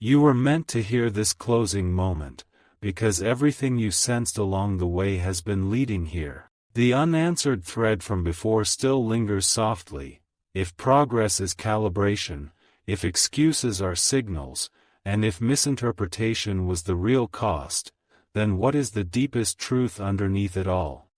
You were meant to hear this closing moment, because everything you sensed along the way has been leading here. The unanswered thread from before still lingers softly. If progress is calibration, if excuses are signals, and if misinterpretation was the real cost, then what is the deepest truth underneath it all?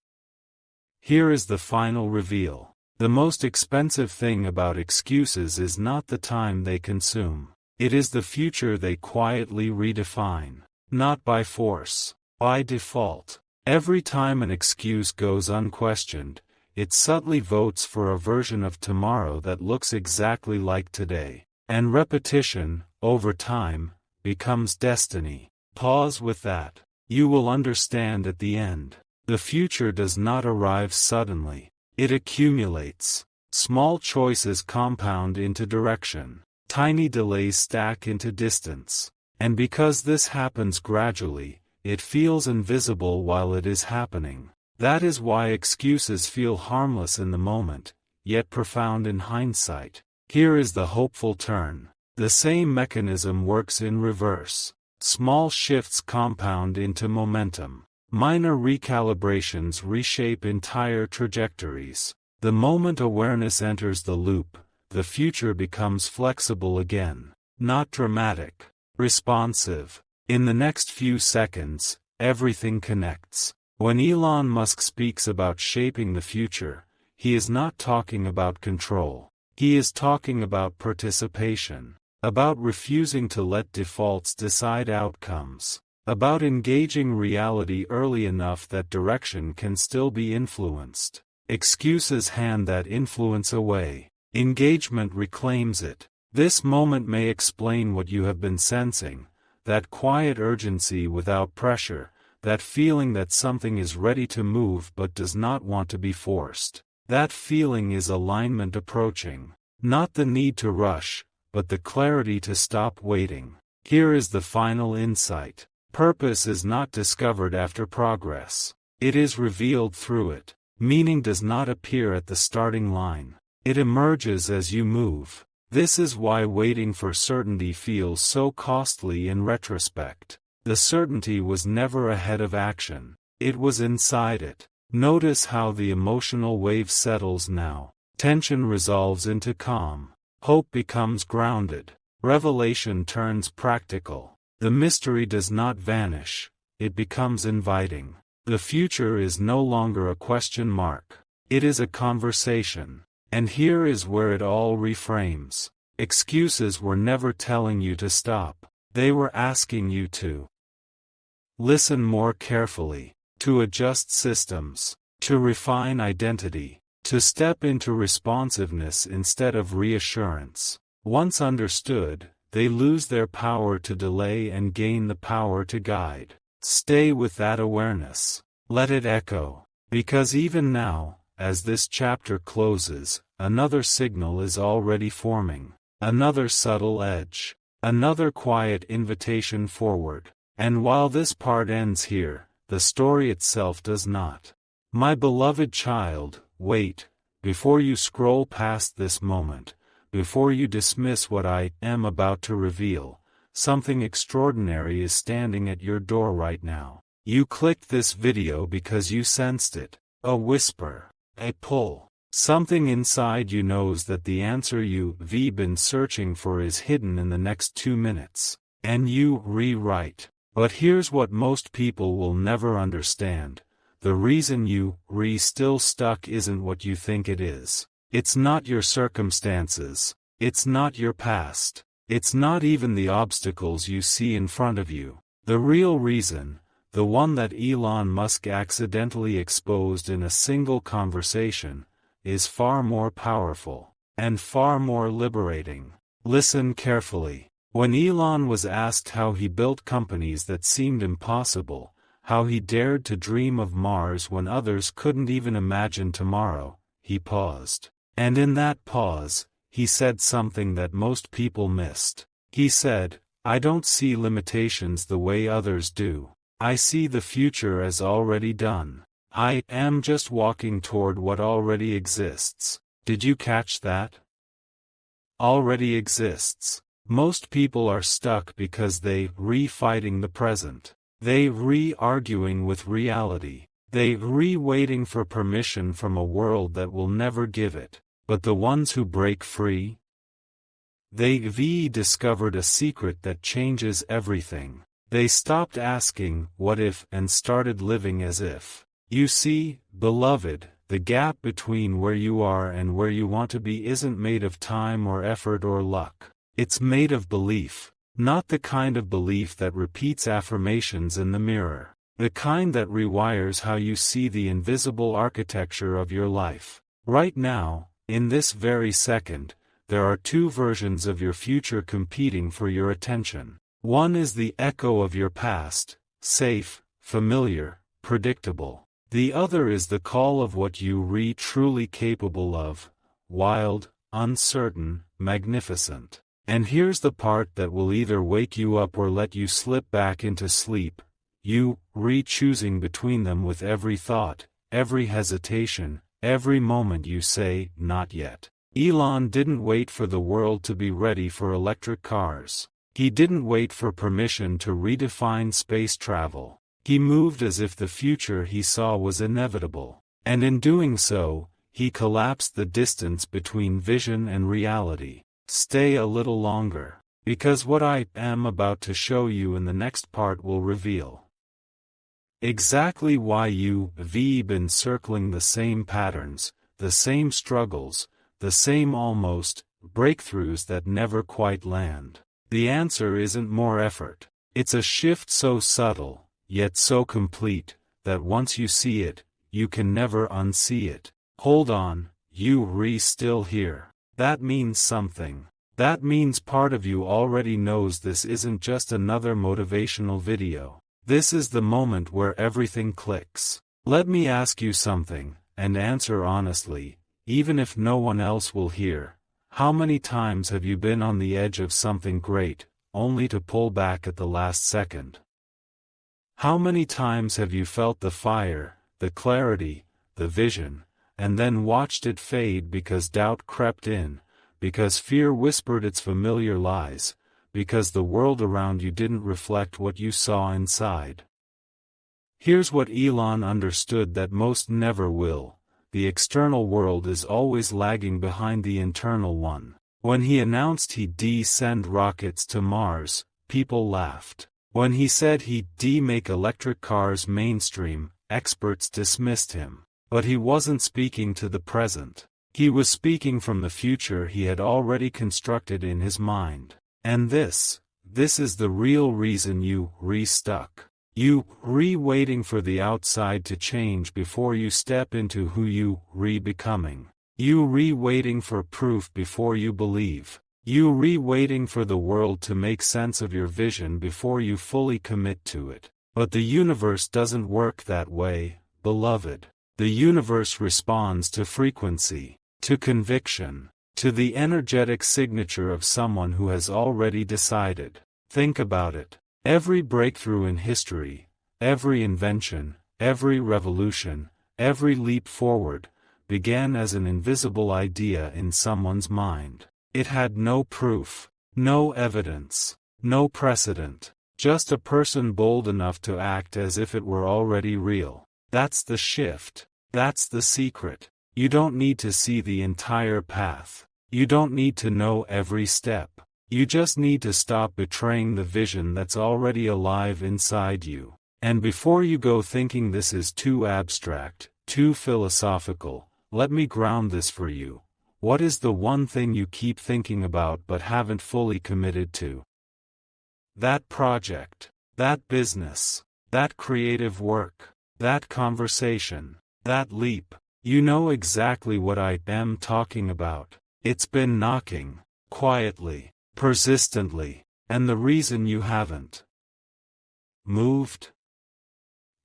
Here is the final reveal. The most expensive thing about excuses is not the time they consume. It is the future they quietly redefine. Not by force, by default. Every time an excuse goes unquestioned, it subtly votes for a version of tomorrow that looks exactly like today. And repetition, over time, becomes destiny. Pause with that. You will understand at the end. The future does not arrive suddenly. It accumulates. Small choices compound into direction. Tiny delays stack into distance. And because this happens gradually, it feels invisible while it is happening. That is why excuses feel harmless in the moment, yet profound in hindsight. Here is the hopeful turn. The same mechanism works in reverse. Small shifts compound into momentum. Minor recalibrations reshape entire trajectories. The moment awareness enters the loop, the future becomes flexible again. Not dramatic. Responsive. In the next few seconds, everything connects. When Elon Musk speaks about shaping the future, he is not talking about control. He is talking about participation. About refusing to let defaults decide outcomes. About engaging reality early enough that direction can still be influenced. Excuses hand that influence away. Engagement reclaims it. This moment may explain what you have been sensing, that quiet urgency without pressure, that feeling that something is ready to move but does not want to be forced. That feeling is alignment approaching. Not the need to rush, but the clarity to stop waiting. Here is the final insight. Purpose is not discovered after progress. It is revealed through it. Meaning does not appear at the starting line. It emerges as you move. This is why waiting for certainty feels so costly in retrospect. The certainty was never ahead of action. It was inside it. Notice how the emotional wave settles now. Tension resolves into calm. Hope becomes grounded. Revelation turns practical. The mystery does not vanish. It becomes inviting. The future is no longer a question mark. It is a conversation. And here is where it all reframes. Excuses were never telling you to stop. They were asking you to listen more carefully, to adjust systems, to refine identity, to step into responsiveness instead of reassurance. Once understood, they lose their power to delay and gain the power to guide. Stay with that awareness. Let it echo. Because even now, as this chapter closes, another signal is already forming. Another subtle edge. Another quiet invitation forward. And while this part ends here, the story itself does not. My beloved child, wait, before you scroll past this moment, before you dismiss what I am about to reveal, something extraordinary is standing at your door right now. You clicked this video because you sensed it. A whisper. A pull. Something inside you knows that the answer you've been searching for is hidden in the next 2 minutes. And you rewrite. But here's what most people will never understand. The reason you still stuck isn't what you think it is. It's not your circumstances. It's not your past. It's not even the obstacles you see in front of you. The real reason, the one that Elon Musk accidentally exposed in a single conversation, is far more powerful, and far more liberating. Listen carefully. When Elon was asked how he built companies that seemed impossible, how he dared to dream of Mars when others couldn't even imagine tomorrow, he paused. And in that pause, he said something that most people missed. He said, "I don't see limitations the way others do. I see the future as already done. I am just walking toward what already exists." Did you catch that? Already exists. Most people are stuck because they re-fighting the present. They re-arguing with reality. They re-waiting for permission from a world that will never give it. But the ones who break free? They discovered a secret that changes everything. They stopped asking, what if, and started living as if. You see, beloved, the gap between where you are and where you want to be isn't made of time or effort or luck. It's made of belief. Not the kind of belief that repeats affirmations in the mirror. The kind that rewires how you see the invisible architecture of your life. Right now, in this very second, there are two versions of your future competing for your attention. One is the echo of your past, safe, familiar, predictable. The other is the call of what you truly capable of, wild, uncertain, magnificent. And here's the part that will either wake you up or let you slip back into sleep, you choosing between them with every thought, every hesitation, every moment you say, not yet. Elon didn't wait for the world to be ready for electric cars. He didn't wait for permission to redefine space travel. He moved as if the future he saw was inevitable. And in doing so, he collapsed the distance between vision and reality. Stay a little longer, because what I am about to show you in the next part will reveal exactly why you've been circling the same patterns, the same struggles, the same almost breakthroughs that never quite land. The answer isn't more effort. It's a shift so subtle, yet so complete, that once you see it, you can never unsee it. Hold on, you still here. That means something. That means part of you already knows this isn't just another motivational video. This is the moment where everything clicks. Let me ask you something, and answer honestly, even if no one else will hear. How many times have you been on the edge of something great, only to pull back at the last second? How many times have you felt the fire, the clarity, the vision, and then watched it fade because doubt crept in, because fear whispered its familiar lies, because the world around you didn't reflect what you saw inside? Here's what Elon understood that most never will. The external world is always lagging behind the internal one. When he announced he'd send rockets to Mars, people laughed. When he said he'd make electric cars mainstream, experts dismissed him. But he wasn't speaking to the present. He was speaking from the future he had already constructed in his mind. And this is the real reason you stuck. You waiting for the outside to change before you step into who you becoming. You waiting for proof before you believe. You waiting for the world to make sense of your vision before you fully commit to it. But the universe doesn't work that way, beloved. The universe responds to frequency, to conviction, to the energetic signature of someone who has already decided. Think about it. Every breakthrough in history, every invention, every revolution, every leap forward, began as an invisible idea in someone's mind. It had no proof, no evidence, no precedent, just a person bold enough to act as if it were already real. That's the shift. That's the secret. You don't need to see the entire path. You don't need to know every step. You just need to stop betraying the vision that's already alive inside you. And before you go thinking this is too abstract, too philosophical, let me ground this for you. What is the one thing you keep thinking about but haven't fully committed to? That project, that business, that creative work, that conversation, that leap. You know exactly what I am talking about. It's been knocking, quietly, persistently, and the reason you haven't moved?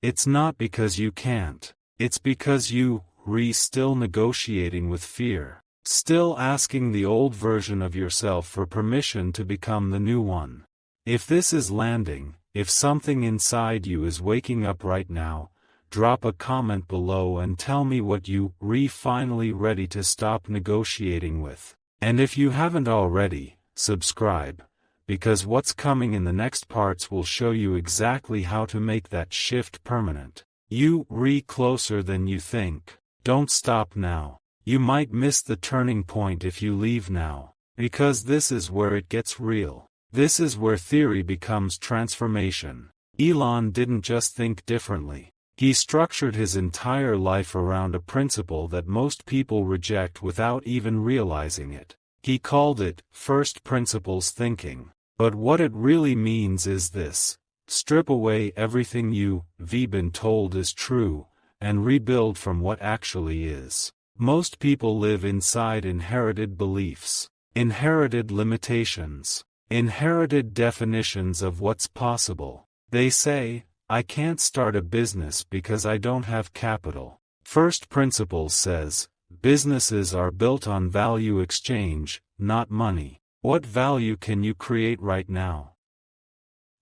It's not because you can't, it's because you still negotiating with fear, still asking the old version of yourself for permission to become the new one. If this is landing, if something inside you is waking up right now, drop a comment below and tell me what you finally ready to stop negotiating with. And if you haven't already, subscribe, because what's coming in the next parts will show you exactly how to make that shift permanent. You closer than you think. Don't stop now. You might miss the turning point if you leave now, because this is where it gets real. This is where theory becomes transformation. Elon didn't just think differently. He structured his entire life around a principle that most people reject without even realizing it. He called it first principles thinking. But what it really means is this: strip away everything you've been told is true, and rebuild from what actually is. Most people live inside inherited beliefs, inherited limitations, inherited definitions of what's possible. They say, I can't start a business because I don't have capital. First Principles says, businesses are built on value exchange, not money. What value can you create right now?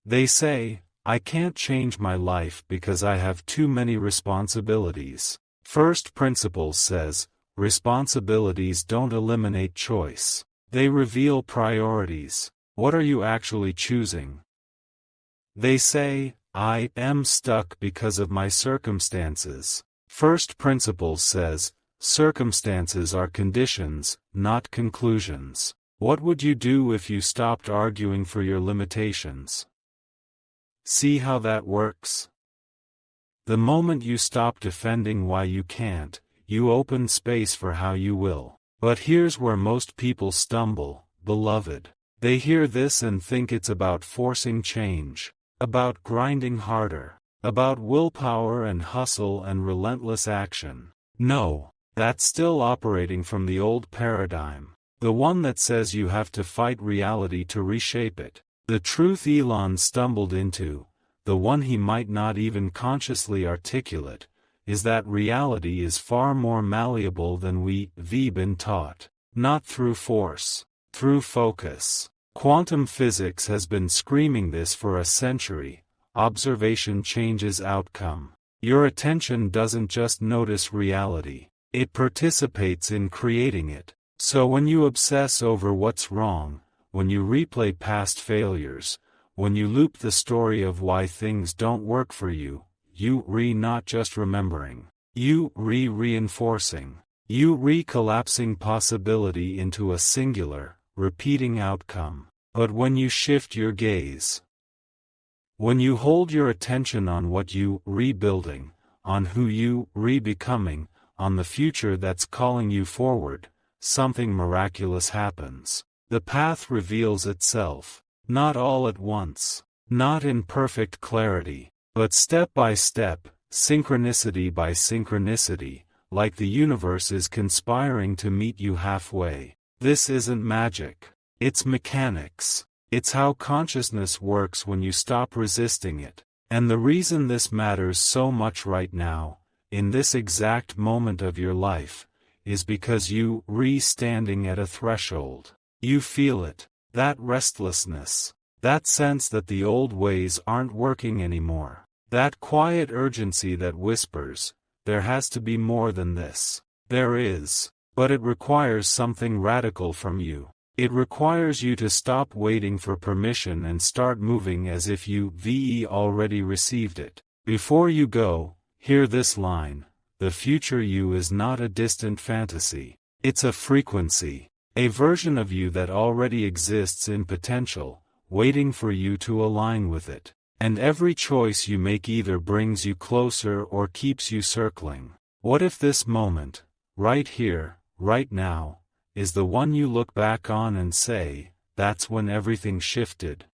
They say, I can't change my life because I have too many responsibilities. First Principles says, responsibilities don't eliminate choice. They reveal priorities. What are you actually choosing? They say, I am stuck because of my circumstances. First Principles says, circumstances are conditions, not conclusions. What would you do if you stopped arguing for your limitations? See how that works? The moment you stop defending why you can't, you open space for how you will. But here's where most people stumble, beloved. They hear this and think it's about forcing change, about grinding harder, about willpower and hustle and relentless action. No, that's still operating from the old paradigm, the one that says you have to fight reality to reshape it. The truth Elon stumbled into, the one he might not even consciously articulate, is that reality is far more malleable than we've been taught. Not through force, through focus. Quantum physics has been screaming this for a century. Observation changes outcome. Your attention doesn't just notice reality, it participates in creating it. So when you obsess over what's wrong, when you replay past failures, when you loop the story of why things don't work for you, you not just remembering, you reinforcing, you collapsing possibility into a singular, repeating outcome. But when you shift your gaze, when you hold your attention on what you rebuilding, on who you becoming, on the future that's calling you forward, something miraculous happens. The path reveals itself, not all at once, not in perfect clarity, but step by step, synchronicity by synchronicity, like the universe is conspiring to meet you halfway. This isn't magic. It's mechanics. It's how consciousness works when you stop resisting it. And the reason this matters so much right now, in this exact moment of your life, is because you standing at a threshold. You feel it, that restlessness, that sense that the old ways aren't working anymore, that quiet urgency that whispers, there has to be more than this. There is, but it requires something radical from you. It requires you to stop waiting for permission and start moving as if you already received it. Before you go, hear this line: the future you is not a distant fantasy. It's a frequency, a version of you that already exists in potential, waiting for you to align with it. And every choice you make either brings you closer or keeps you circling. What if this moment, right here, right now, is the one you look back on and say, that's when everything shifted?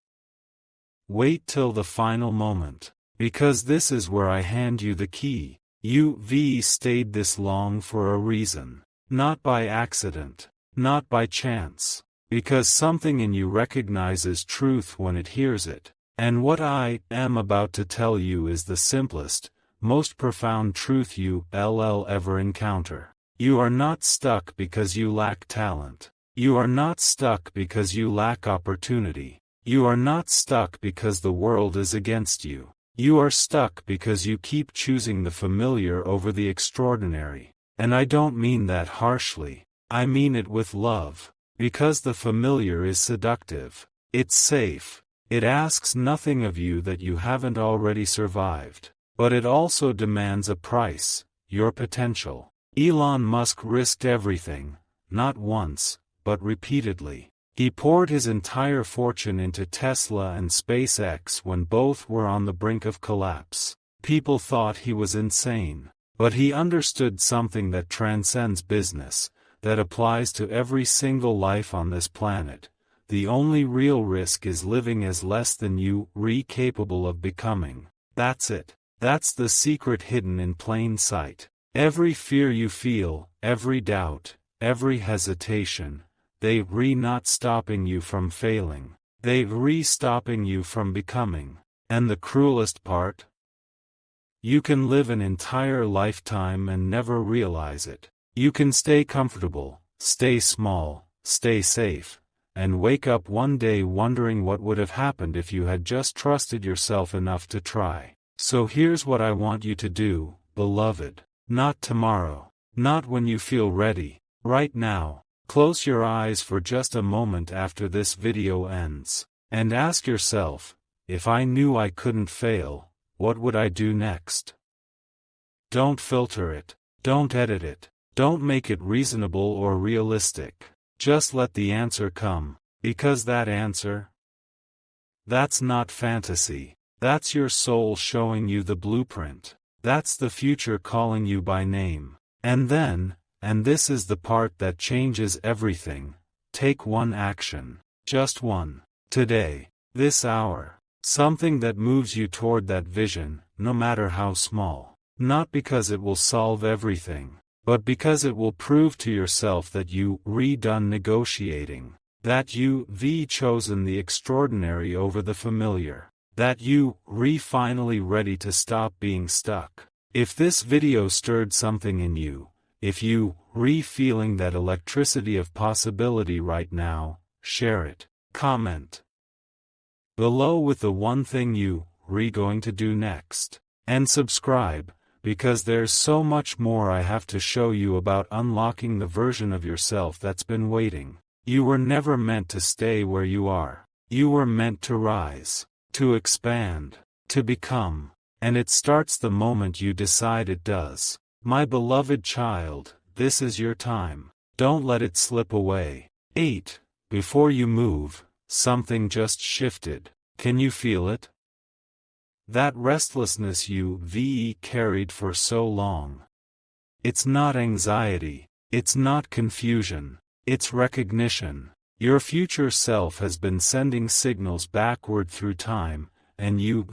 Wait till the final moment, because this is where I hand you the key. You stayed this long for a reason, not by accident, not by chance, because something in you recognizes truth when it hears it. And what I am about to tell you is the simplest, most profound truth you ever encounter. You are not stuck because you lack talent. You are not stuck because you lack opportunity. You are not stuck because the world is against you. You are stuck because you keep choosing the familiar over the extraordinary. And I don't mean that harshly. I mean it with love. Because the familiar is seductive. It's safe. It asks nothing of you that you haven't already survived. But it also demands a price, your potential. Elon Musk risked everything, not once, but repeatedly. He poured his entire fortune into Tesla and SpaceX when both were on the brink of collapse. People thought he was insane. But he understood something that transcends business, that applies to every single life on this planet. The only real risk is living as less than you are capable of becoming. That's it. That's the secret hidden in plain sight. Every fear you feel, every doubt, every hesitation, they are not stopping you from failing. They are stopping you from becoming. And the cruelest part? You can live an entire lifetime and never realize it. You can stay comfortable, stay small, stay safe, and wake up one day wondering what would have happened if you had just trusted yourself enough to try. So here's what I want you to do, beloved. Not tomorrow. Not when you feel ready. Right now. Close your eyes for just a moment after this video ends. And ask yourself, if I knew I couldn't fail, what would I do next? Don't filter it. Don't edit it. Don't make it reasonable or realistic. Just let the answer come. Because that answer? That's not fantasy. That's your soul showing you the blueprint. That's the future calling you by name. And then, and this is the part that changes everything, take one action. Just one. Today. This hour. Something that moves you toward that vision, no matter how small. Not because it will solve everything, but because it will prove to yourself that you done negotiating. That you chosen the extraordinary over the familiar. That you finally ready to stop being stuck. If this video stirred something in you, if you feeling that electricity of possibility right now, share it. Comment below with the one thing you going to do next. And subscribe, because there's so much more I have to show you about unlocking the version of yourself that's been waiting. You were never meant to stay where you are. You were meant to rise. To expand, to become, and it starts the moment you decide it does. My beloved child, this is your time. Don't let it slip away. 8. Before you move, something just shifted. Can you feel it? That restlessness you carried for so long. It's not anxiety. It's not confusion. It's recognition. Your future self has been sending signals backward through time, and you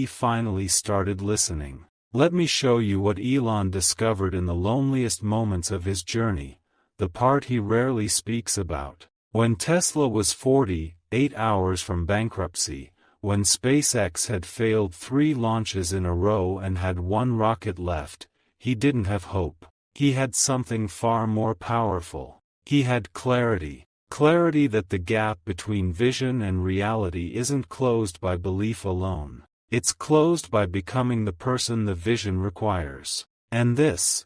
finally started listening. Let me show you what Elon discovered in the loneliest moments of his journey, the part he rarely speaks about. When Tesla was 48 hours from bankruptcy, when SpaceX had failed 3 launches in a row and had 1 rocket left, he didn't have hope. He had something far more powerful. He had clarity. Clarity that the gap between vision and reality isn't closed by belief alone. It's closed by becoming the person the vision requires. And this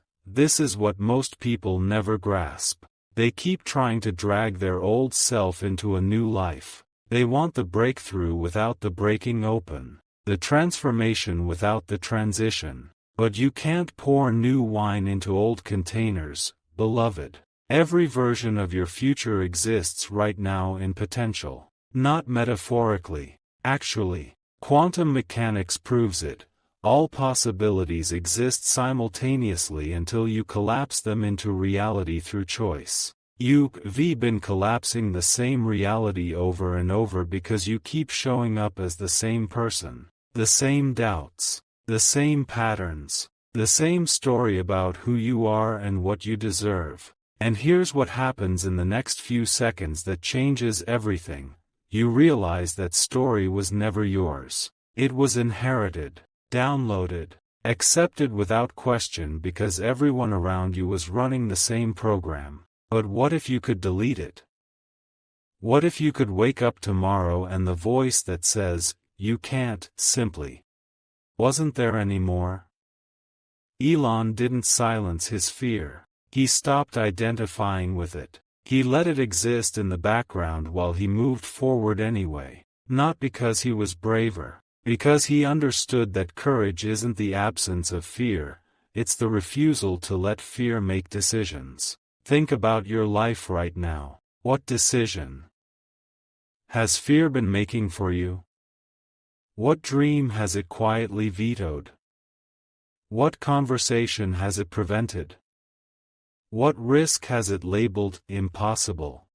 is what most people never grasp. They keep trying to drag their old self into a new life. They want the breakthrough without the breaking open, the transformation without the transition. But you can't pour new wine into old containers, beloved. Every version of your future exists right now in potential. Not metaphorically. Actually. Quantum mechanics proves it. All possibilities exist simultaneously until you collapse them into reality through choice. You've been collapsing the same reality over and over because you keep showing up as the same person. The same doubts. The same patterns. The same story about who you are and what you deserve. And here's what happens in the next few seconds that changes everything. You realize that story was never yours. It was inherited, downloaded, accepted without question because everyone around you was running the same program. But what if you could delete it? What if you could wake up tomorrow and the voice that says, you can't, simply wasn't there anymore? Elon didn't silence his fear. He stopped identifying with it. He let it exist in the background while he moved forward anyway. Not because he was braver. Because he understood that courage isn't the absence of fear, it's the refusal to let fear make decisions. Think about your life right now. What decision has fear been making for you? What dream has it quietly vetoed? What conversation has it prevented? What risk has it labeled impossible?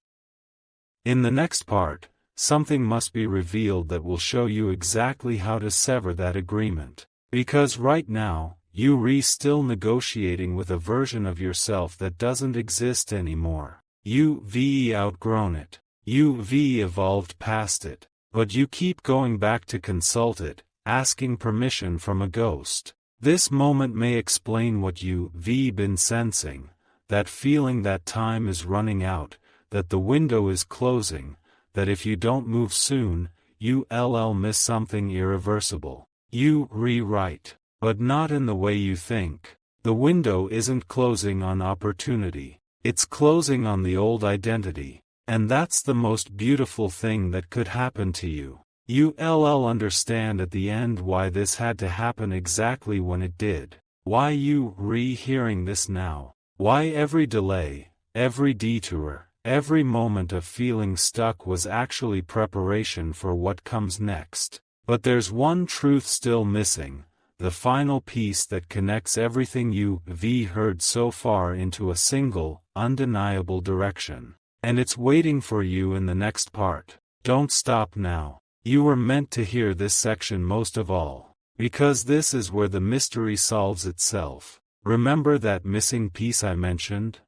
In the next part, something must be revealed that will show you exactly how to sever that agreement. Because right now, you're still negotiating with a version of yourself that doesn't exist anymore. You've outgrown it. You've evolved past it. But you keep going back to consult it, asking permission from a ghost. This moment may explain what you've been sensing. That feeling that time is running out, that the window is closing, that if you don't move soon, you'll miss something irreversible. You rewrite, but not in the way you think. The window isn't closing on opportunity, it's closing on the old identity. And that's the most beautiful thing that could happen to you. You'll understand at the end why this had to happen exactly when it did. Why you're hearing this now. Why every delay, every detour, every moment of feeling stuck was actually preparation for what comes next. But there's one truth still missing, the final piece that connects everything you've heard so far into a single, undeniable direction. And it's waiting for you in the next part. Don't stop now. You were meant to hear this section most of all. Because this is where the mystery solves itself. Remember that missing piece I mentioned?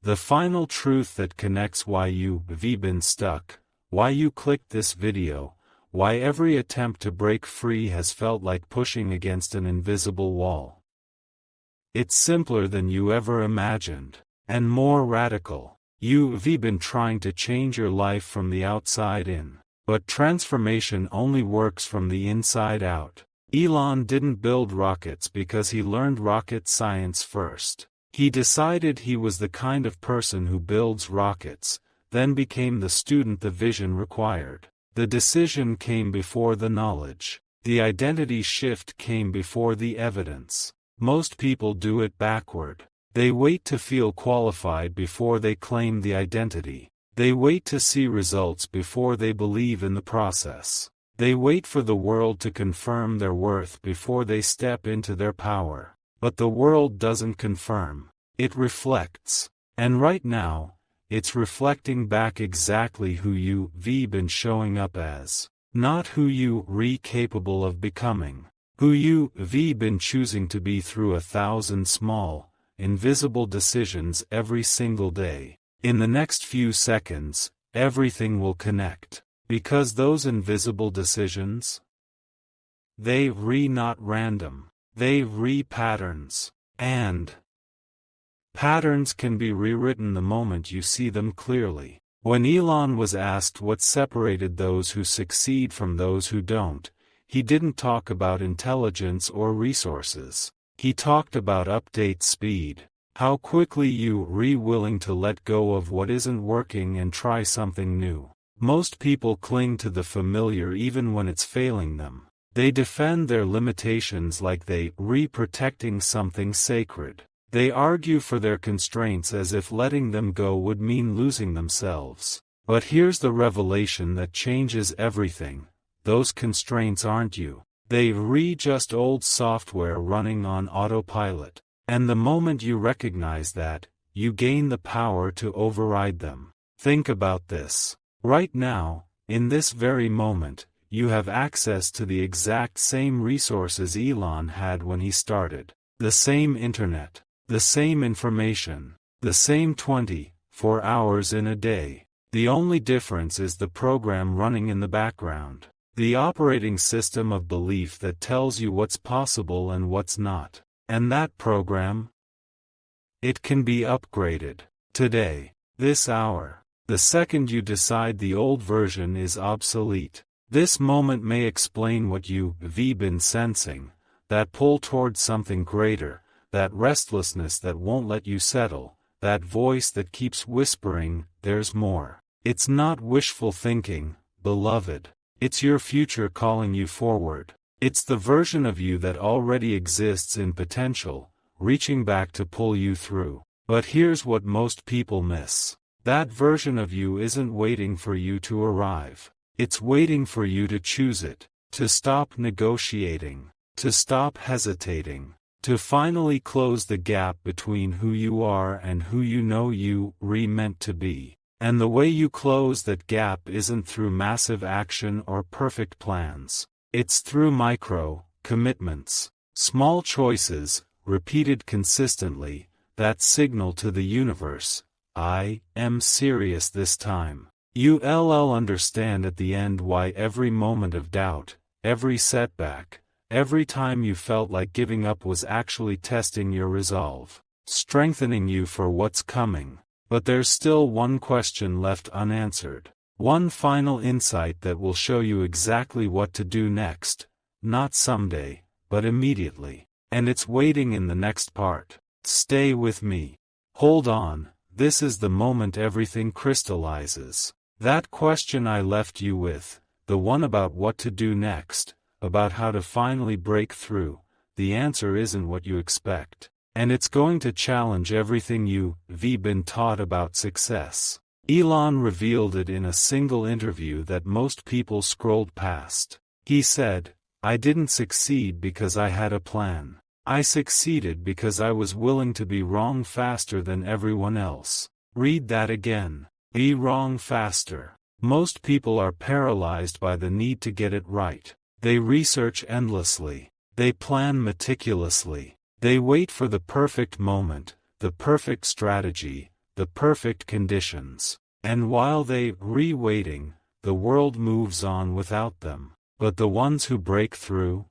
The final truth that connects why you've been stuck, why you clicked this video, why every attempt to break free has felt like pushing against an invisible wall. It's simpler than you ever imagined, and more radical. You've been trying to change your life from the outside in, but transformation only works from the inside out. Elon didn't build rockets because he learned rocket science first. He decided he was the kind of person who builds rockets, then became the student the vision required. The decision came before the knowledge. The identity shift came before the evidence. Most people do it backward. They wait to feel qualified before they claim the identity. They wait to see results before they believe in the process. They wait for the world to confirm their worth before they step into their power. But the world doesn't confirm. It reflects. And right now, it's reflecting back exactly who you've been showing up as. Not who you're capable of becoming. Who you've been choosing to be through 1,000 small, invisible decisions every single day. In the next few seconds, everything will connect. Because those invisible decisions, they're not random. They're patterns. And patterns can be rewritten the moment you see them clearly. When Elon was asked what separated those who succeed from those who don't, he didn't talk about intelligence or resources. He talked about update speed. How quickly you're willing to let go of what isn't working and try something new. Most people cling to the familiar even when it's failing them. They defend their limitations like they're protecting something sacred. They argue for their constraints as if letting them go would mean losing themselves. But here's the revelation that changes everything. Those constraints aren't you. They're just old software running on autopilot. And the moment you recognize that, you gain the power to override them. Think about this. Right now, in this very moment, you have access to the exact same resources Elon had when he started. The same internet. The same information. The same 24 hours in a day. The only difference is the program running in the background. The operating system of belief that tells you what's possible and what's not. And that program? It can be upgraded. Today. This hour. The second you decide the old version is obsolete. This moment may explain what you've been sensing, that pull towards something greater, that restlessness that won't let you settle, that voice that keeps whispering, there's more. It's not wishful thinking, beloved. It's your future calling you forward. It's the version of you that already exists in potential, reaching back to pull you through. But here's what most people miss. That version of you isn't waiting for you to arrive. It's waiting for you to choose it, to stop negotiating, to stop hesitating, to finally close the gap between who you are and who you know you meant to be. And the way you close that gap isn't through massive action or perfect plans. It's through micro commitments, small choices, repeated consistently, that signal to the universe, I am serious this time. You'll understand at the end why every moment of doubt, every setback, every time you felt like giving up was actually testing your resolve, strengthening you for what's coming. But there's still one question left unanswered. One final insight that will show you exactly what to do next, not someday, but immediately. And it's waiting in the next part. Stay with me. Hold on, this is the moment everything crystallizes. That question I left you with, the one about what to do next, about how to finally break through, the answer isn't what you expect. And it's going to challenge everything you've been taught about success. Elon revealed it in a single interview that most people scrolled past. He said, "I didn't succeed because I had a plan. I succeeded because I was willing to be wrong faster than everyone else." Read that again. Be wrong faster. Most people are paralyzed by the need to get it right. They research endlessly. They plan meticulously. They wait for the perfect moment, the perfect strategy, the perfect conditions. And while they're waiting, the world moves on without them. But the ones who break through?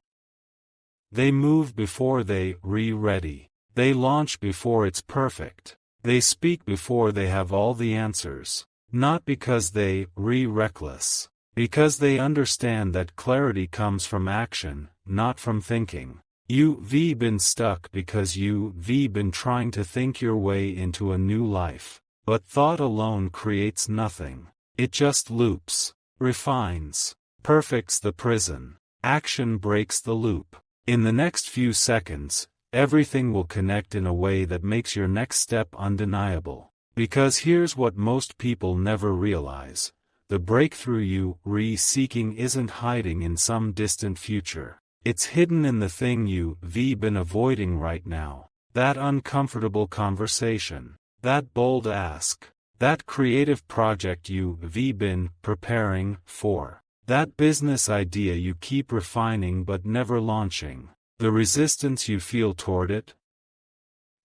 They move before they're ready. They launch before it's perfect. They speak before they have all the answers. Not because they're reckless. Because they understand that clarity comes from action, not from thinking. You've been stuck because you've been trying to think your way into a new life. But thought alone creates nothing. It just loops, refines, perfects the prison. Action breaks the loop. In the next few seconds, everything will connect in a way that makes your next step undeniable. Because here's what most people never realize. The breakthrough you're seeking isn't hiding in some distant future. It's hidden in the thing you've been avoiding right now. That uncomfortable conversation. That bold ask. That creative project you've been preparing for. That business idea you keep refining but never launching. The resistance you feel toward it?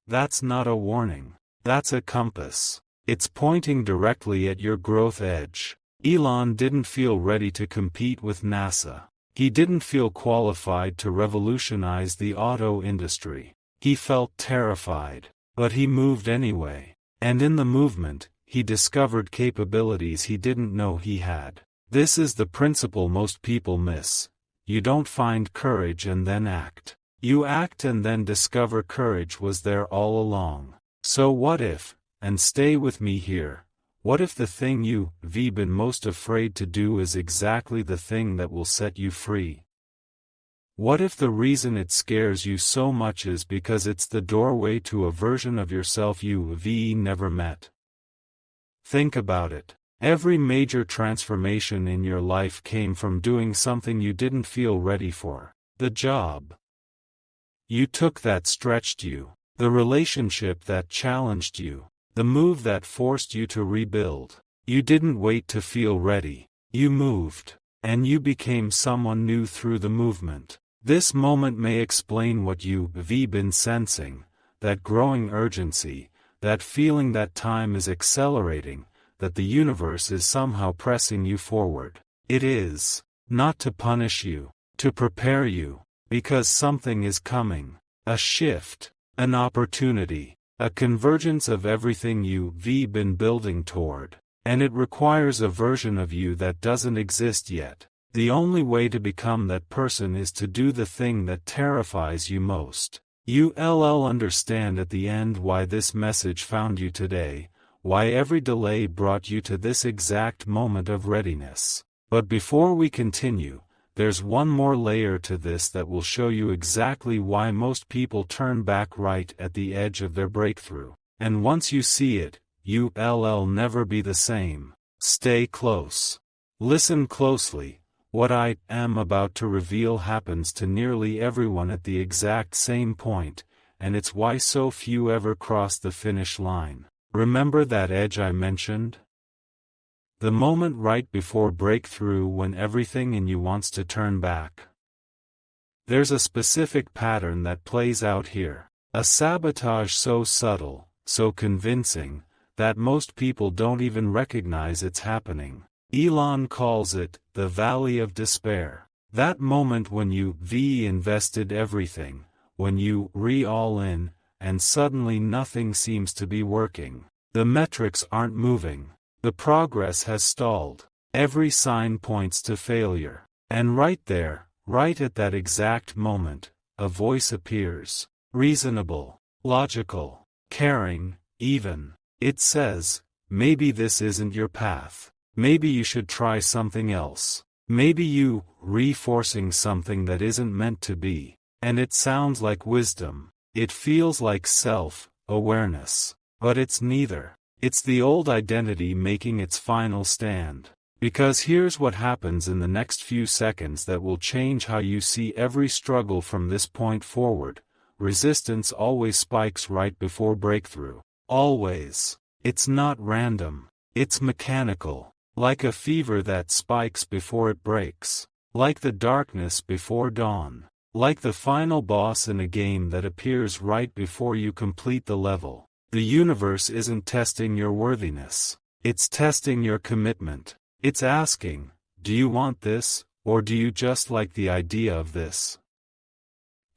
That's not a warning. That's a compass. It's pointing directly at your growth edge. Elon didn't feel ready to compete with NASA. He didn't feel qualified to revolutionize the auto industry. He felt terrified. But he moved anyway. And in the movement, he discovered capabilities he didn't know he had. This is the principle most people miss. You don't find courage and then act. You act and then discover courage was there all along. So what if, and stay with me here, what if the thing you've been most afraid to do is exactly the thing that will set you free? What if the reason it scares you so much is because it's the doorway to a version of yourself you've never met? Think about it. Every major transformation in your life came from doing something you didn't feel ready for. The job you took that stretched you. The relationship that challenged you. The move that forced you to rebuild. You didn't wait to feel ready. You moved. And you became someone new through the movement. This moment may explain what you've been sensing. That growing urgency. That feeling that time is accelerating. That the universe is somehow pressing you forward. It is. Not to punish you. To prepare you. Because something is coming. A shift. An opportunity. A convergence of everything you've been building toward. And it requires a version of you that doesn't exist yet. The only way to become that person is to do the thing that terrifies you most. You'll understand at the end why this message found you today, why every delay brought you to this exact moment of readiness. But before we continue, there's one more layer to this that will show you exactly why most people turn back right at the edge of their breakthrough. And once you see it, you'll never be the same. Stay close. Listen closely. What I am about to reveal happens to nearly everyone at the exact same point, and it's why so few ever cross the finish line. Remember that edge I mentioned? The moment right before breakthrough when everything in you wants to turn back. There's a specific pattern that plays out here. A sabotage so subtle, so convincing, that most people don't even recognize it's happening. Elon calls it the Valley of Despair. That moment when you invested everything, when you all in, and suddenly nothing seems to be working. The metrics aren't moving. The progress has stalled. Every sign points to failure. And right there, right at that exact moment, a voice appears. Reasonable, logical, caring, even. It says, maybe this isn't your path. Maybe you should try something else. Maybe you forcing something that isn't meant to be. And it sounds like wisdom. It feels like self-awareness. But it's neither. It's the old identity making its final stand. Because here's what happens in the next few seconds that will change how you see every struggle from this point forward. Resistance always spikes right before breakthrough. Always. It's not random. It's mechanical. Like a fever that spikes before it breaks. Like the darkness before dawn. Like the final boss in a game that appears right before you complete the level. The universe isn't testing your worthiness. It's testing your commitment. It's asking, do you want this, or do you just like the idea of this?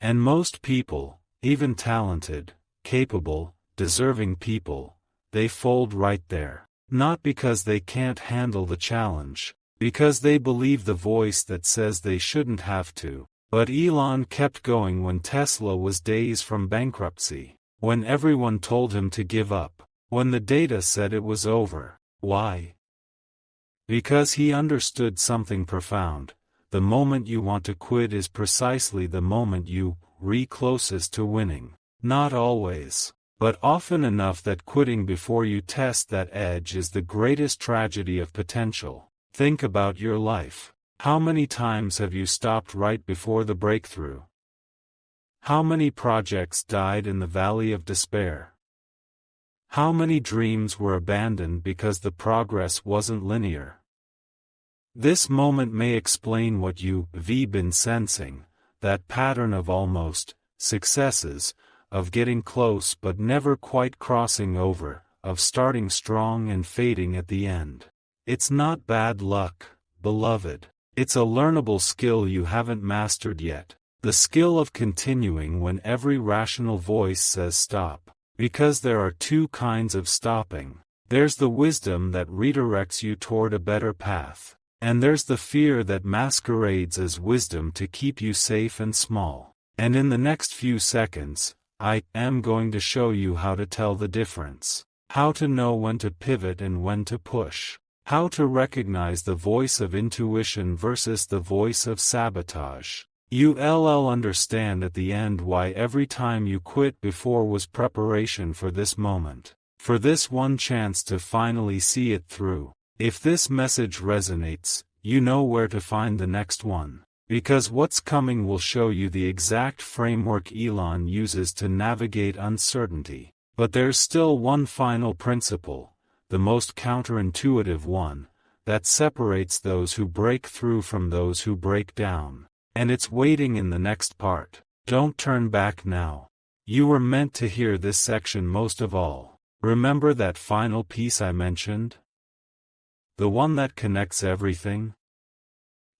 And most people, even talented, capable, deserving people, they fold right there. Not because they can't handle the challenge, because they believe the voice that says they shouldn't have to. But Elon kept going when Tesla was days from bankruptcy, when everyone told him to give up, when the data said it was over. Why? Because he understood something profound. The moment you want to quit is precisely the moment you closest to winning. Not always. But often enough that quitting before you test that edge is the greatest tragedy of potential. Think about your life. How many times have you stopped right before the breakthrough? How many projects died in the valley of despair? How many dreams were abandoned because the progress wasn't linear? This moment may explain what you've been sensing, that pattern of almost successes, of getting close but never quite crossing over, of starting strong and fading at the end. It's not bad luck, beloved. It's a learnable skill you haven't mastered yet. The skill of continuing when every rational voice says stop. Because there are two kinds of stopping. There's the wisdom that redirects you toward a better path. And there's the fear that masquerades as wisdom to keep you safe and small. And in the next few seconds, I am going to show you how to tell the difference. How to know when to pivot and when to push. How to recognize the voice of intuition versus the voice of sabotage. You'll understand at the end why every time you quit before was preparation for this moment. For this one chance to finally see it through. If this message resonates, you know where to find the next one. Because what's coming will show you the exact framework Elon uses to navigate uncertainty. But there's still one final principle, the most counterintuitive one, that separates those who break through from those who break down. And it's waiting in the next part. Don't turn back now. You were meant to hear this section most of all. Remember that final piece I mentioned? The one that connects everything?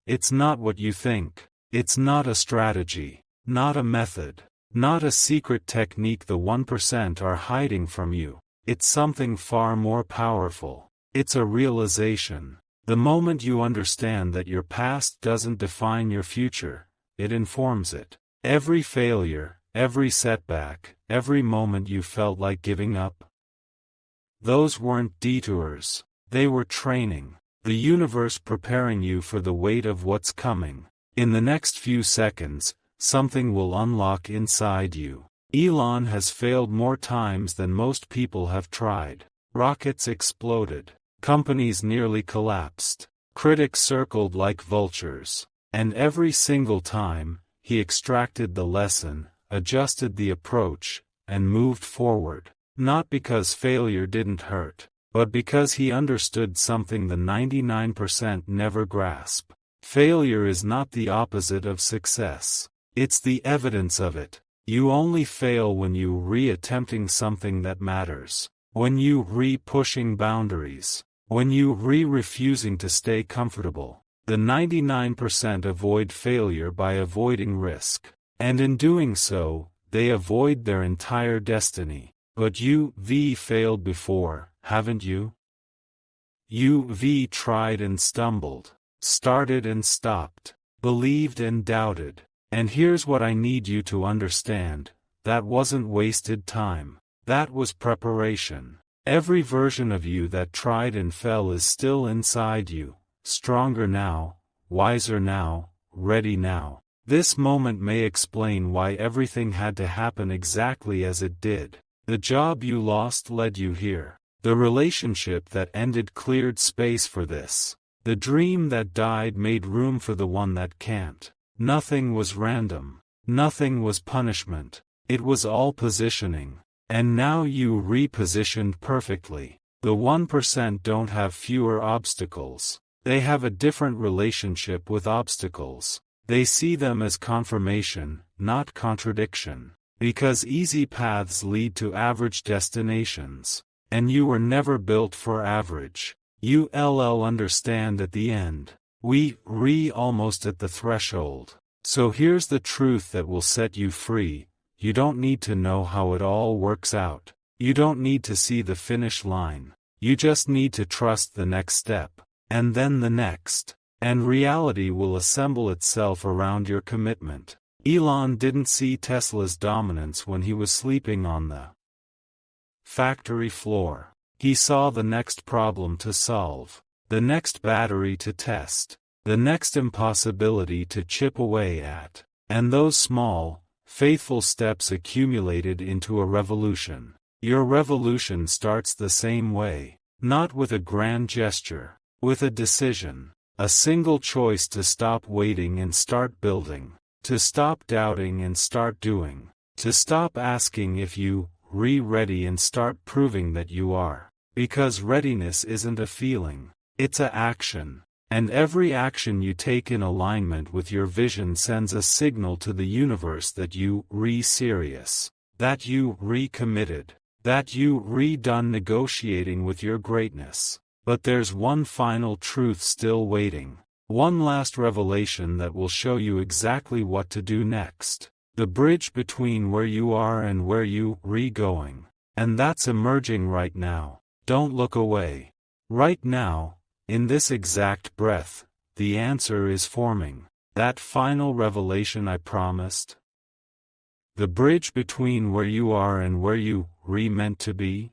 It's not what you think. It's not a strategy, not a method, not a secret technique the 1% are hiding from you. It's something far more powerful. It's a realization. The moment you understand that your past doesn't define your future, it informs it. Every failure, every setback, every moment you felt like giving up? Those weren't detours. They were training. The universe preparing you for the weight of what's coming. In the next few seconds, something will unlock inside you. Elon has failed more times than most people have tried. Rockets exploded. Companies nearly collapsed. Critics circled like vultures. And every single time, he extracted the lesson, adjusted the approach, and moved forward. Not because failure didn't hurt, but because he understood something the 99% never grasp. Failure is not the opposite of success. It's the evidence of it. You only fail when you re-attempting something that matters. When you re-pushing boundaries. When you re-refusing to stay comfortable. The 99% avoid failure by avoiding risk. And in doing so, they avoid their entire destiny. But you've failed before, haven't you? You've tried and stumbled. Started and stopped. Believed and doubted. And here's what I need you to understand. That wasn't wasted time. That was preparation. Every version of you that tried and fell is still inside you. Stronger now, wiser now, ready now. This moment may explain why everything had to happen exactly as it did. The job you lost led you here. The relationship that ended cleared space for this. The dream that died made room for the one that can't. Nothing was random. Nothing was punishment. It was all positioning. And now you repositioned perfectly. The 1% don't have fewer obstacles. They have a different relationship with obstacles. They see them as confirmation, not contradiction. Because easy paths lead to average destinations. And you were never built for average. You'll understand at the end. We almost at the threshold. So here's the truth that will set you free. You don't need to know how it all works out. You don't need to see the finish line. You just need to trust the next step. And then the next. And reality will assemble itself around your commitment. Elon didn't see Tesla's dominance when he was sleeping on the factory floor. He saw the next problem to solve, the next battery to test, the next impossibility to chip away at. And those small, faithful steps accumulated into a revolution. Your revolution starts the same way, not with a grand gesture, with a decision, a single choice to stop waiting and start building. To stop doubting and start doing. To stop asking if you ready and start proving that you are. Because readiness isn't a feeling. It's a action. And every action you take in alignment with your vision sends a signal to the universe that you serious. That you recommitted. That you done negotiating with your greatness. But there's one final truth still waiting. One last revelation that will show you exactly what to do next. The bridge between where you are and where you going. And that's emerging right now. Don't look away. Right now, in this exact breath, the answer is forming. That final revelation I promised. The bridge between where you are and where you meant to be.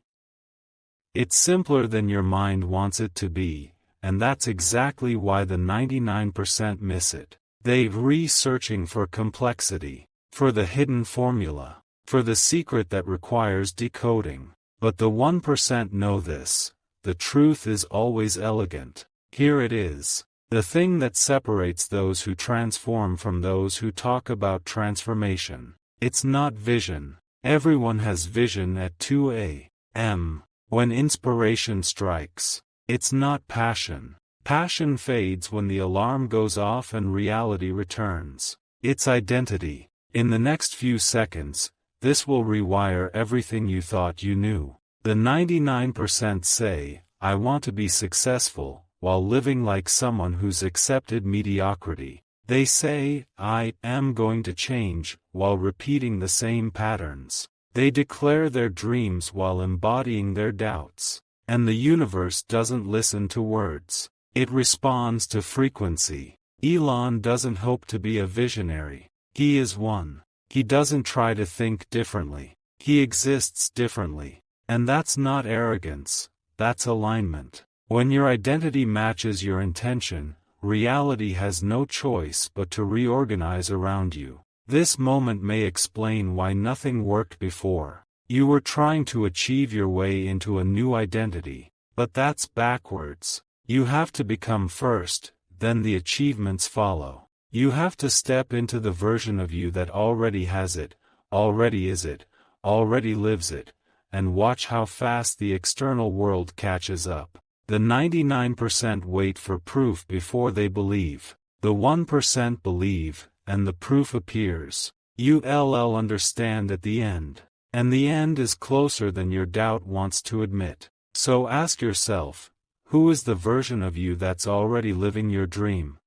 It's simpler than your mind wants it to be. And that's exactly why the 99% miss it. They're searching for complexity, for the hidden formula, for the secret that requires decoding. But the 1% know this. The truth is always elegant. Here it is. The thing that separates those who transform from those who talk about transformation. It's not vision. Everyone has vision at 2 a.m. when inspiration strikes. It's not passion. Passion fades when the alarm goes off and reality returns. It's identity. In the next few seconds, this will rewire everything you thought you knew. The 99% say, I want to be successful, while living like someone who's accepted mediocrity. They say, I am going to change, while repeating the same patterns. They declare their dreams while embodying their doubts. And the universe doesn't listen to words. It responds to frequency. Elon doesn't hope to be a visionary. He is one. He doesn't try to think differently. He exists differently. And that's not arrogance, that's alignment. When your identity matches your intention, reality has no choice but to reorganize around you. This moment may explain why nothing worked before. You were trying to achieve your way into a new identity. But that's backwards. You have to become first, then the achievements follow. You have to step into the version of you that already has it, already is it, already lives it, and watch how fast the external world catches up. The 99% wait for proof before they believe. The 1% believe, and the proof appears. You'll understand at the end. And the end is closer than your doubt wants to admit. So ask yourself, who is the version of you that's already living your dream?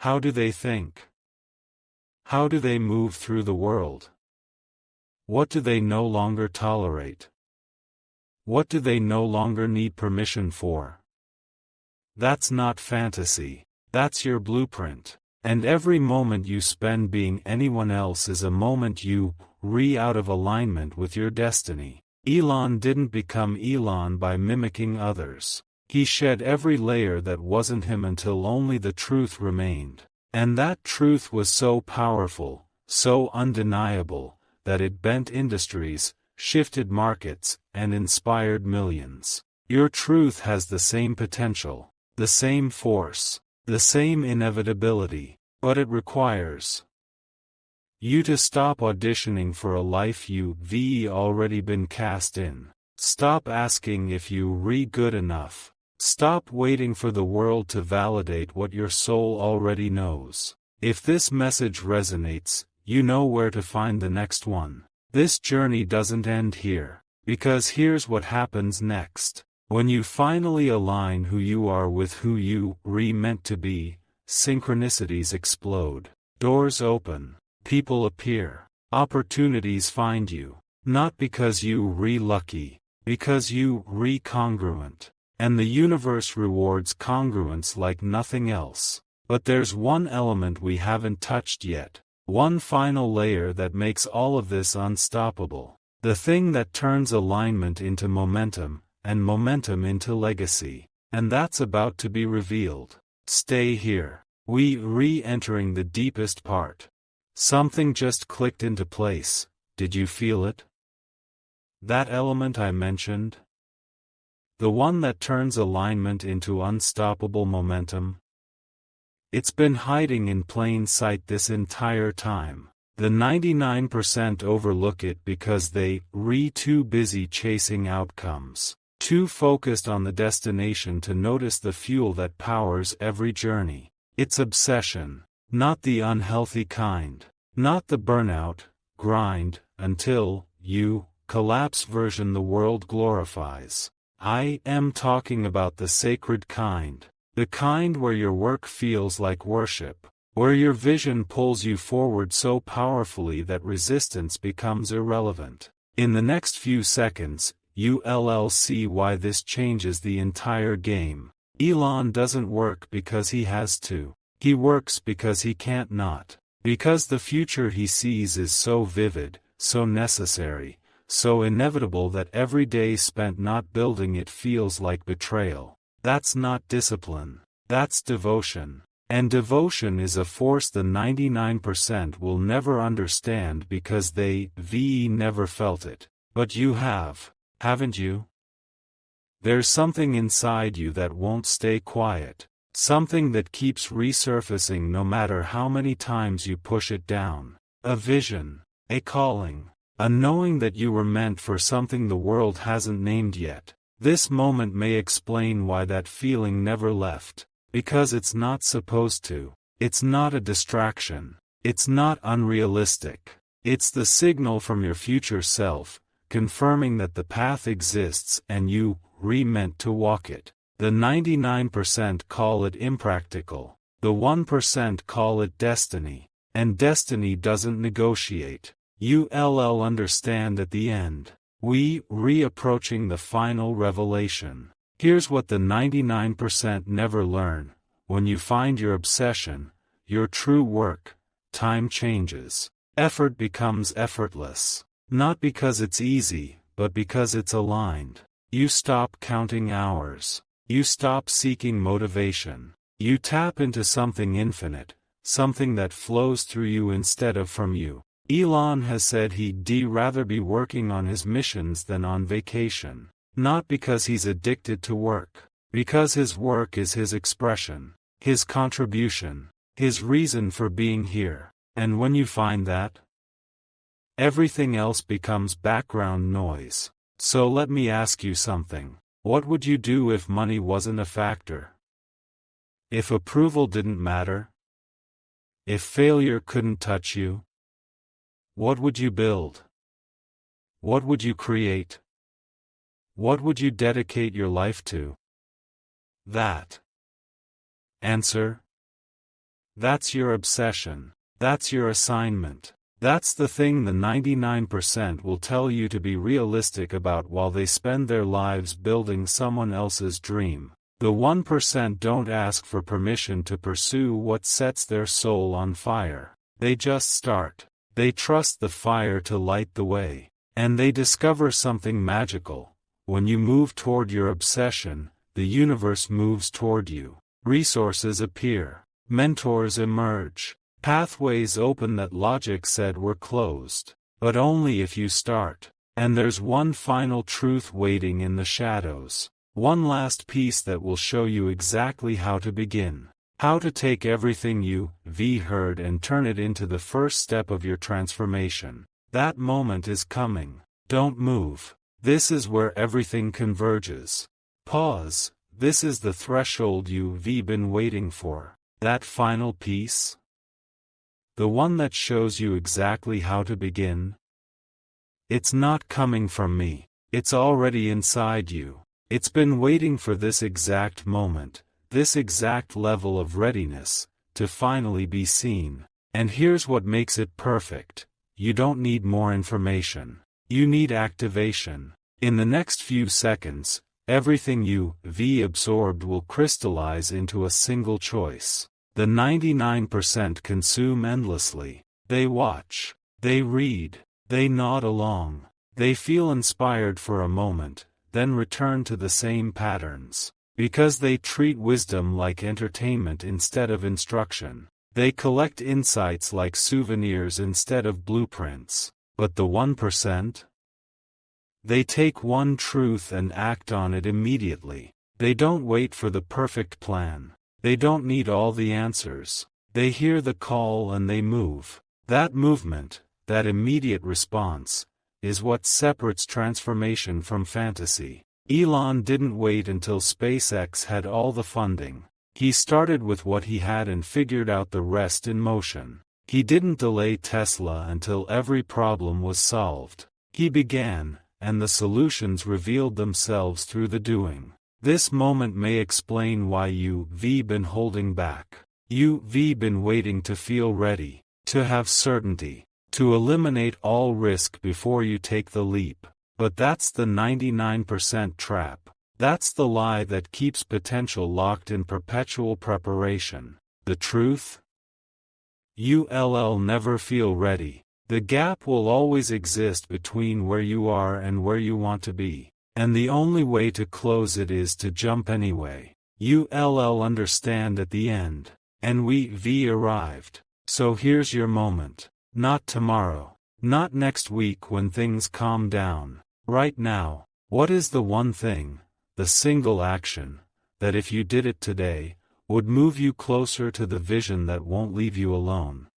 How do they think? How do they move through the world? What do they no longer tolerate? What do they no longer need permission for? That's not fantasy. That's your blueprint. And every moment you spend being anyone else is a moment you out of alignment with your destiny. Elon didn't become Elon by mimicking others. He shed every layer that wasn't him until only the truth remained. And that truth was so powerful, so undeniable, that it bent industries, shifted markets, and inspired millions. Your truth has the same potential, the same force, the same inevitability, but it requires you to stop auditioning for a life you've already been cast in. Stop asking if you're good enough. Stop waiting for the world to validate what your soul already knows. If this message resonates, you know where to find the next one. This journey doesn't end here, because here's what happens next. When you finally align who you are with who you meant to be, synchronicities explode. Doors open. People appear. Opportunities find you. Not because you lucky, because you congruent. And the universe rewards congruence like nothing else. But there's one element we haven't touched yet. One final layer that makes all of this unstoppable. The thing that turns alignment into momentum, and momentum into legacy. And that's about to be revealed. Stay here. We re-entering the deepest part. Something just clicked into place. Did you feel it? That element I mentioned? The one that turns alignment into unstoppable momentum? It's been hiding in plain sight this entire time. The 99% overlook it because they too busy chasing outcomes. Too focused on the destination to notice the fuel that powers every journey. It's obsession. Not the unhealthy kind. Not the burnout, grind, until you collapse version the world glorifies. I am talking about the sacred kind. The kind where your work feels like worship. Where your vision pulls you forward so powerfully that resistance becomes irrelevant. In the next few seconds, you'll see why this changes the entire game. Elon doesn't work because he has to. He works because he can't not. Because the future he sees is so vivid, so necessary, so inevitable that every day spent not building it feels like betrayal. That's not discipline. That's devotion. And devotion is a force the 99% will never understand because they never felt it. But you have, haven't you? There's something inside you that won't stay quiet. Something that keeps resurfacing no matter how many times you push it down. A vision. A calling. A knowing that you were meant for something the world hasn't named yet. This moment may explain why that feeling never left. Because it's not supposed to. It's not a distraction. It's not unrealistic. It's the signal from your future self, confirming that the path exists and you meant to walk it. The 99% call it impractical. The 1% call it destiny. And destiny doesn't negotiate. You'll understand at the end. We approaching the final revelation. Here's what the 99% never learn. When you find your obsession, your true work, time changes. Effort becomes effortless. Not because it's easy, but because it's aligned. You stop counting hours. You stop seeking motivation. You tap into something infinite, something that flows through you instead of from you. Elon has said he'd rather be working on his missions than on vacation. Not because he's addicted to work. Because his work is his expression, his contribution, his reason for being here. And when you find that, everything else becomes background noise. So let me ask you something. What would you do if money wasn't a factor? If approval didn't matter? If failure couldn't touch you? What would you build? What would you create? What would you dedicate your life to? That. Answer. That's your obsession. That's your assignment. That's the thing the 99% will tell you to be realistic about while they spend their lives building someone else's dream. The 1% don't ask for permission to pursue what sets their soul on fire. They just start. They trust the fire to light the way. And they discover something magical. When you move toward your obsession, the universe moves toward you. Resources appear. Mentors emerge. Pathways open that logic said were closed. But only if you start. And there's one final truth waiting in the shadows. One last piece that will show you exactly how to begin. How to take everything you heard and turn it into the first step of your transformation. That moment is coming. Don't move. This is where everything converges. Pause. This is the threshold you've been waiting for. That final piece? The one that shows you exactly how to begin? It's not coming from me. It's already inside you. It's been waiting for this exact moment, this exact level of readiness, to finally be seen. And here's what makes it perfect. You don't need more information. You need activation. In the next few seconds, everything you absorbed will crystallize into a single choice. The 99% consume endlessly. They watch. They read. They nod along. They feel inspired for a moment, then return to the same patterns. Because they treat wisdom like entertainment instead of instruction. They collect insights like souvenirs instead of blueprints. But the 1%? They take one truth and act on it immediately. They don't wait for the perfect plan. They don't need all the answers. They hear the call and they move. That movement, that immediate response, is what separates transformation from fantasy. Elon didn't wait until SpaceX had all the funding. He started with what he had and figured out the rest in motion. He didn't delay Tesla until every problem was solved. He began, and the solutions revealed themselves through the doing. This moment may explain why you've been holding back. You've been waiting to feel ready, to have certainty, to eliminate all risk before you take the leap. But that's the 99% trap. That's the lie that keeps potential locked in perpetual preparation. The truth? You'll never feel ready. The gap will always exist between where you are and where you want to be. And the only way to close it is to jump anyway. You'll understand at the end. And we've arrived. So here's your moment. Not tomorrow. Not next week when things calm down. Right now. What is the one thing, the single action, that if you did it today, would move you closer to the vision that won't leave you alone?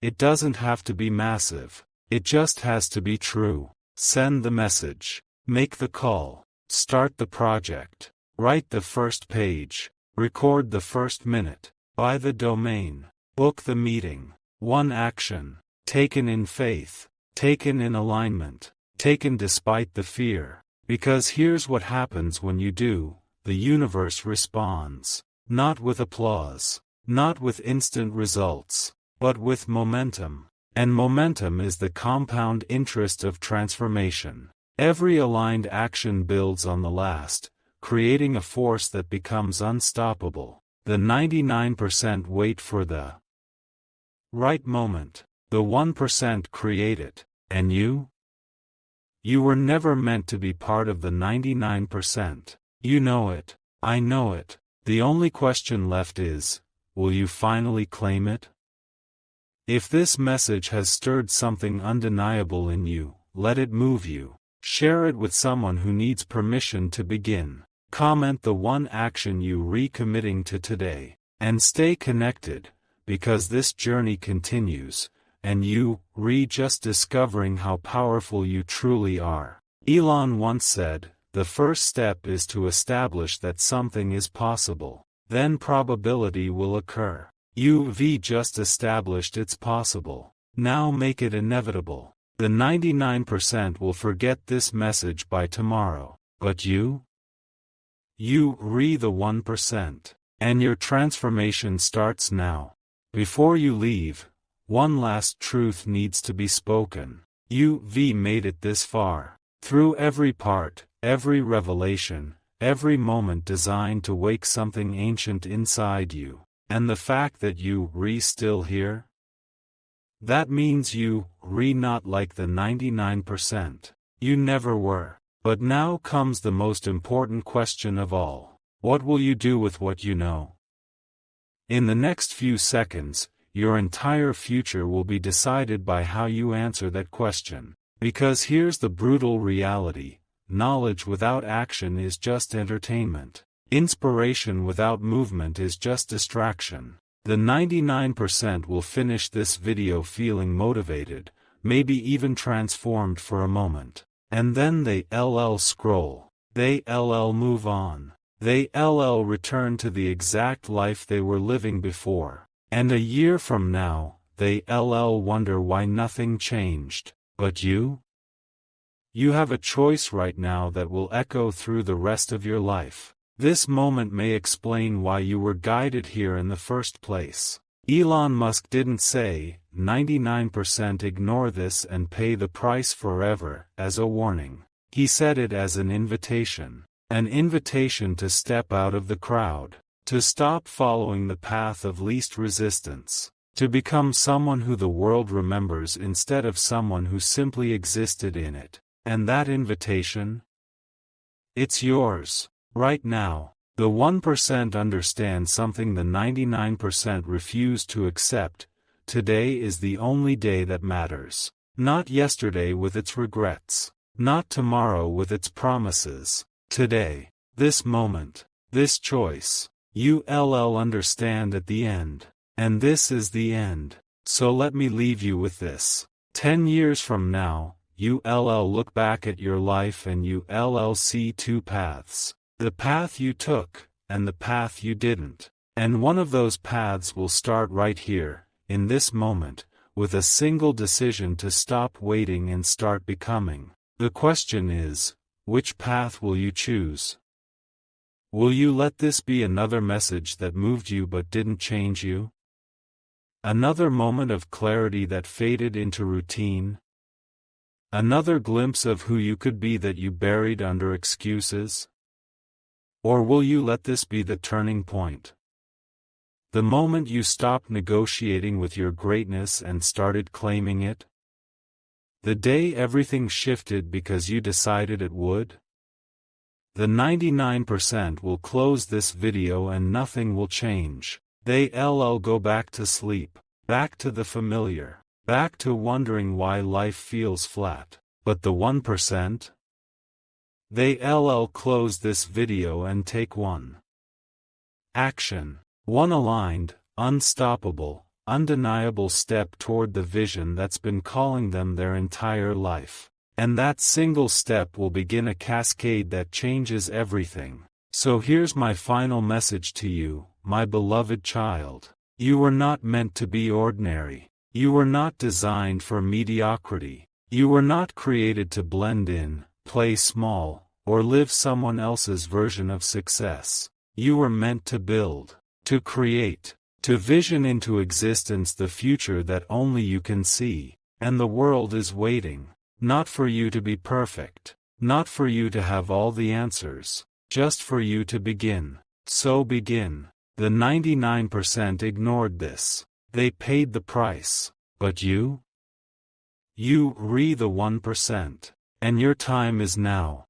It doesn't have to be massive. It just has to be true. Send the message. Make the call. Start the project. Write the first page. Record the first minute. Buy the domain. Book the meeting. One action. Taken in faith. Taken in alignment. Taken despite the fear. Because here's what happens when you do. The universe responds. Not with applause. Not with instant results. But with momentum. And momentum is the compound interest of transformation. Every aligned action builds on the last, creating a force that becomes unstoppable. The 99% wait for the right moment. The 1% create it. And you? You were never meant to be part of the 99%. You know it. I know it. The only question left is, will you finally claim it? If this message has stirred something undeniable in you, let it move you. Share it with someone who needs permission to begin. Comment the one action you recommitting to today. And stay connected, because this journey continues, and you, just discovering how powerful you truly are. Elon once said, the first step is to establish that something is possible. Then probability will occur. You've just established it's possible. Now make it inevitable. The 99% will forget this message by tomorrow. But you? You the 1%. And your transformation starts now. Before you leave, one last truth needs to be spoken. You've made it this far. Through every part, every revelation, every moment designed to wake something ancient inside you. And the fact that you still here? That means you not like the 99%. You never were. But now comes the most important question of all. What will you do with what you know? In the next few seconds, your entire future will be decided by how you answer that question. Because here's the brutal reality: knowledge without action is just entertainment. Inspiration without movement is just distraction. The 99% will finish this video feeling motivated, maybe even transformed for a moment. And then they scroll. They move on. They return to the exact life they were living before. And a year from now, they wonder why nothing changed. But you? You have a choice right now that will echo through the rest of your life. This moment may explain why you were guided here in the first place. Elon Musk didn't say, 99% ignore this and pay the price forever, as a warning. He said it as an invitation. An invitation to step out of the crowd. To stop following the path of least resistance. To become someone who the world remembers instead of someone who simply existed in it. And that invitation? It's yours. Right now. The 1% understand something the 99% refuse to accept. Today is the only day that matters. Not yesterday with its regrets. Not tomorrow with its promises. Today. This moment. This choice. You understand at the end. And this is the end. So let me leave you with this. 10 years from now, you look back at your life and you see two paths. The path you took, and the path you didn't. And one of those paths will start right here, in this moment, with a single decision to stop waiting and start becoming. The question is, which path will you choose? Will you let this be another message that moved you but didn't change you? Another moment of clarity that faded into routine? Another glimpse of who you could be that you buried under excuses? Or will you let this be the turning point? The moment you stopped negotiating with your greatness and started claiming it? The day everything shifted because you decided it would? The 99% will close this video and nothing will change. They go back to sleep, back to the familiar, back to wondering why life feels flat. But the 1%? They close this video and take one action. One aligned, unstoppable, undeniable step toward the vision that's been calling them their entire life. And that single step will begin a cascade that changes everything. So here's my final message to you, my beloved child. You were not meant to be ordinary. You were not designed for mediocrity. You were not created to blend in, play small, or live someone else's version of success. You were meant to build, to create, to vision into existence the future that only you can see. And the world is waiting. Not for you to be perfect. Not for you to have all the answers. Just for you to begin. So begin. The 99% ignored this. They paid the price. But you? You re the 1%. And your time is now.